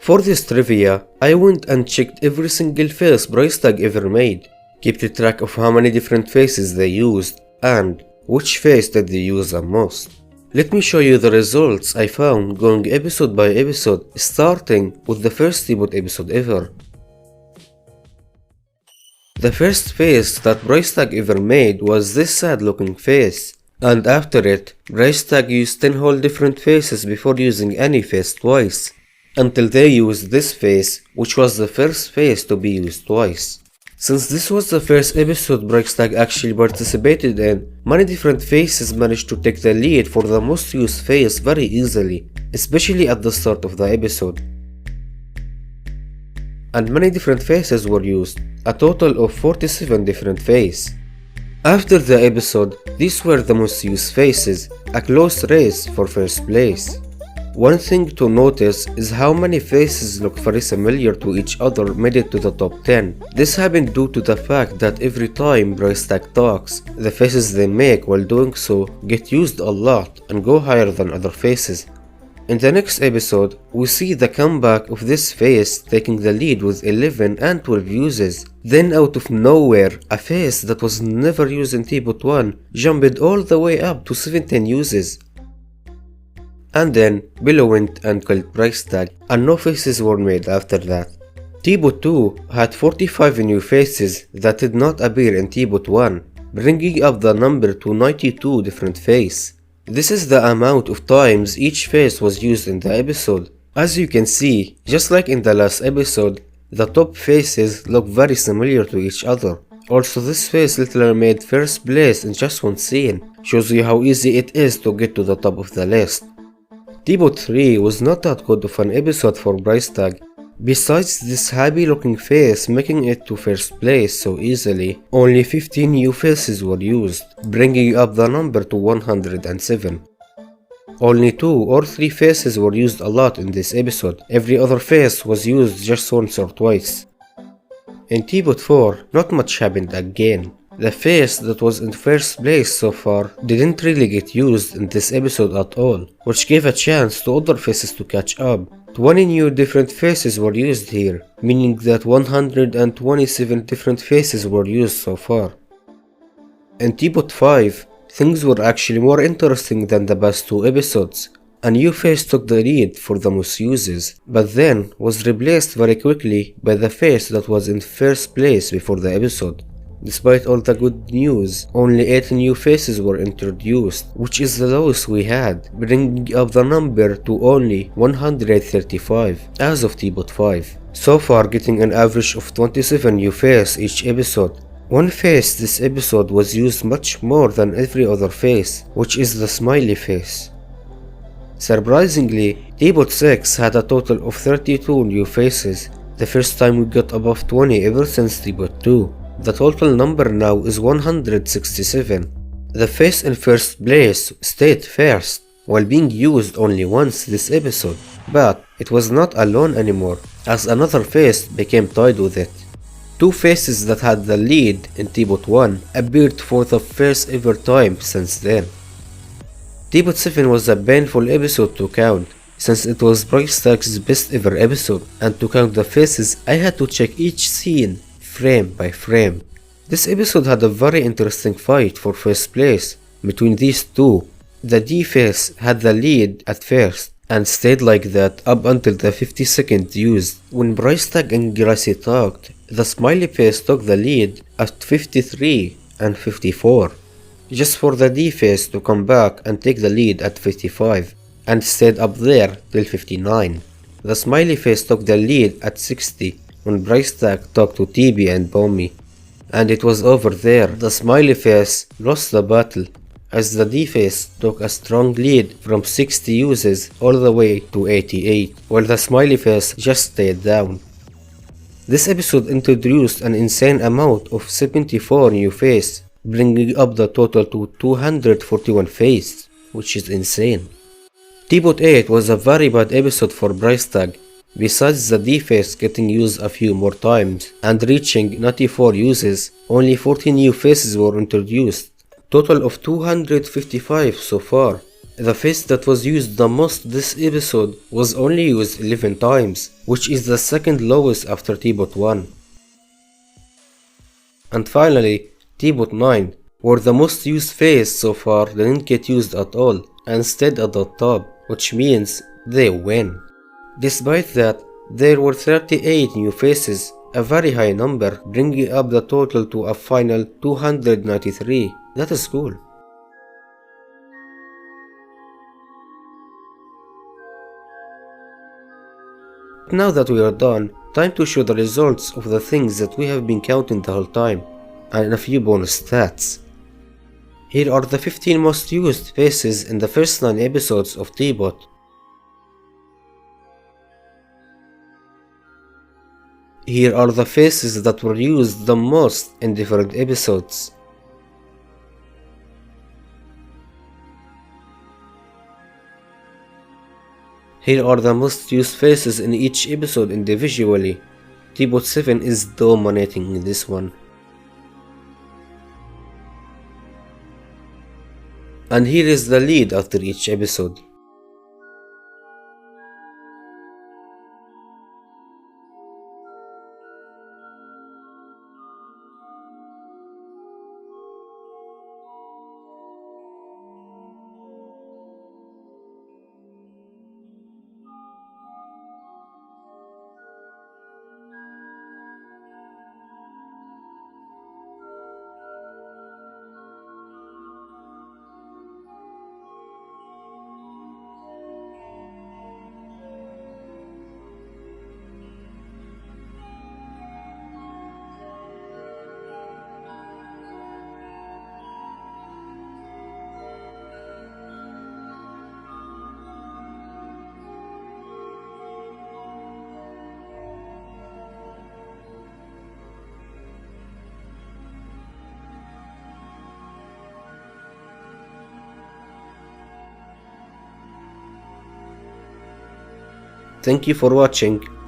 For this trivia, I went and checked every single face price tag ever made, kept track of how many different faces they used, and which face did they use the most. Let me show you the results I found going episode by episode, starting with the first T-Bot episode ever. The first face that price tag ever made was this sad looking face, and after it, price tag used 10 whole different faces before using any face twice, until they used this face, which was the first face to be used twice. Since this was the first episode price tag actually participated in, many different faces managed to take the lead for the most used face very easily, especially at the start of the episode. And many different faces were used, a total of 47 different faces. After the episode, these were the most used faces, a close race for first place. One thing to notice is how many faces look very similar to each other made it to the top 10. This happened due to the fact that every time price tag talks, the faces they make while doing so get used a lot and go higher than other faces. In the next episode, we see the comeback of this face taking the lead with 11 and 12 uses. Then out of nowhere, a face that was never used in T-Bot 1 jumped all the way up to 17 uses. And then Below went and killed price tag, and no faces were made after that. T-Bot 2 had 45 new faces that did not appear in T-Bot 1, bringing up the number to 92 different faces. This is the amount of times each face was used in the episode. As you can see, just like in the last episode, the top faces look very similar to each other. Also, this face literally made first place in just one scene, shows you how easy it is to get to the top of the list. T-Bot 3 was not that good of an episode for price tag. Besides this happy looking face making it to first place so easily, only 15 new faces were used, bringing up the number to 107. Only 2 or 3 faces were used a lot in this episode, every other face was used just once or twice. In T-Bot 4, not much happened again. The face that was in first place so far didn't really get used in this episode at all, which gave a chance to other faces to catch up. 20 new different faces were used here, meaning that 127 different faces were used so far. In T-Bot 5, things were actually more interesting than the past 2 episodes. A new face took the lead for the most uses, but then was replaced very quickly by the face that was in first place before the episode. Despite all the good news, only 8 new faces were introduced, which is the lowest we had, bringing up the number to only 135 as of T-Bot 5. So far getting an average of 27 new faces each episode. One face this episode was used much more than every other face, which is the smiley face. Surprisingly, T-Bot 6 had a total of 32 new faces, the first time we got above 20 ever since T-Bot 2. The total number now is 167. The face in first place stayed first, while being used only once this episode, but it was not alone anymore, as another face became tied with it. 2 faces that had the lead in T-Bot 1 appeared for the first ever time since then. T-Bot 7 was a painful episode to count, since it was price tag's best ever episode, and to count the faces I had to check each scene frame by frame. This episode had a very interesting fight for first place between these two. The D face had the lead at first and stayed like that up until the 50-second used. When price tag and Gracie talked, the smiley face took the lead at 53 and 54, just for the D face to come back and take the lead at 55 and stayed up there till 59. The smiley face took the lead at 60 when price tag talked to TB and Bommy, and it was over there. The smiley face lost the battle as the D face took a strong lead from 60 uses all the way to 88, while the smiley face just stayed down. This episode introduced an insane amount of 74 new faces, bringing up the total to 241 faces, which is insane. T-Bot 8 was a very bad episode for price tag, besides the D-face getting used a few more times and reaching 94 uses, only 40 new faces were introduced, total of 255 so far. The face that was used the most this episode was only used 11 times, which is the second lowest after T-Bot 1. And finally, T-Bot 9, where the most used face so far didn't get used at all and stayed at the top, which means they win. Despite that, there were 38 new faces, a very high number, bringing up the total to a final 293. That is cool. Now that we are done, time to show the results of the things that we have been counting the whole time, and a few bonus stats. Here are the 15 most used faces in the first 9 episodes of T-Bot. Here are the faces that were used the most in different episodes. Here are the most used faces in each episode individually. T-Bot 7 is dominating in this one. And here is the lead after each episode. Thank you for watching.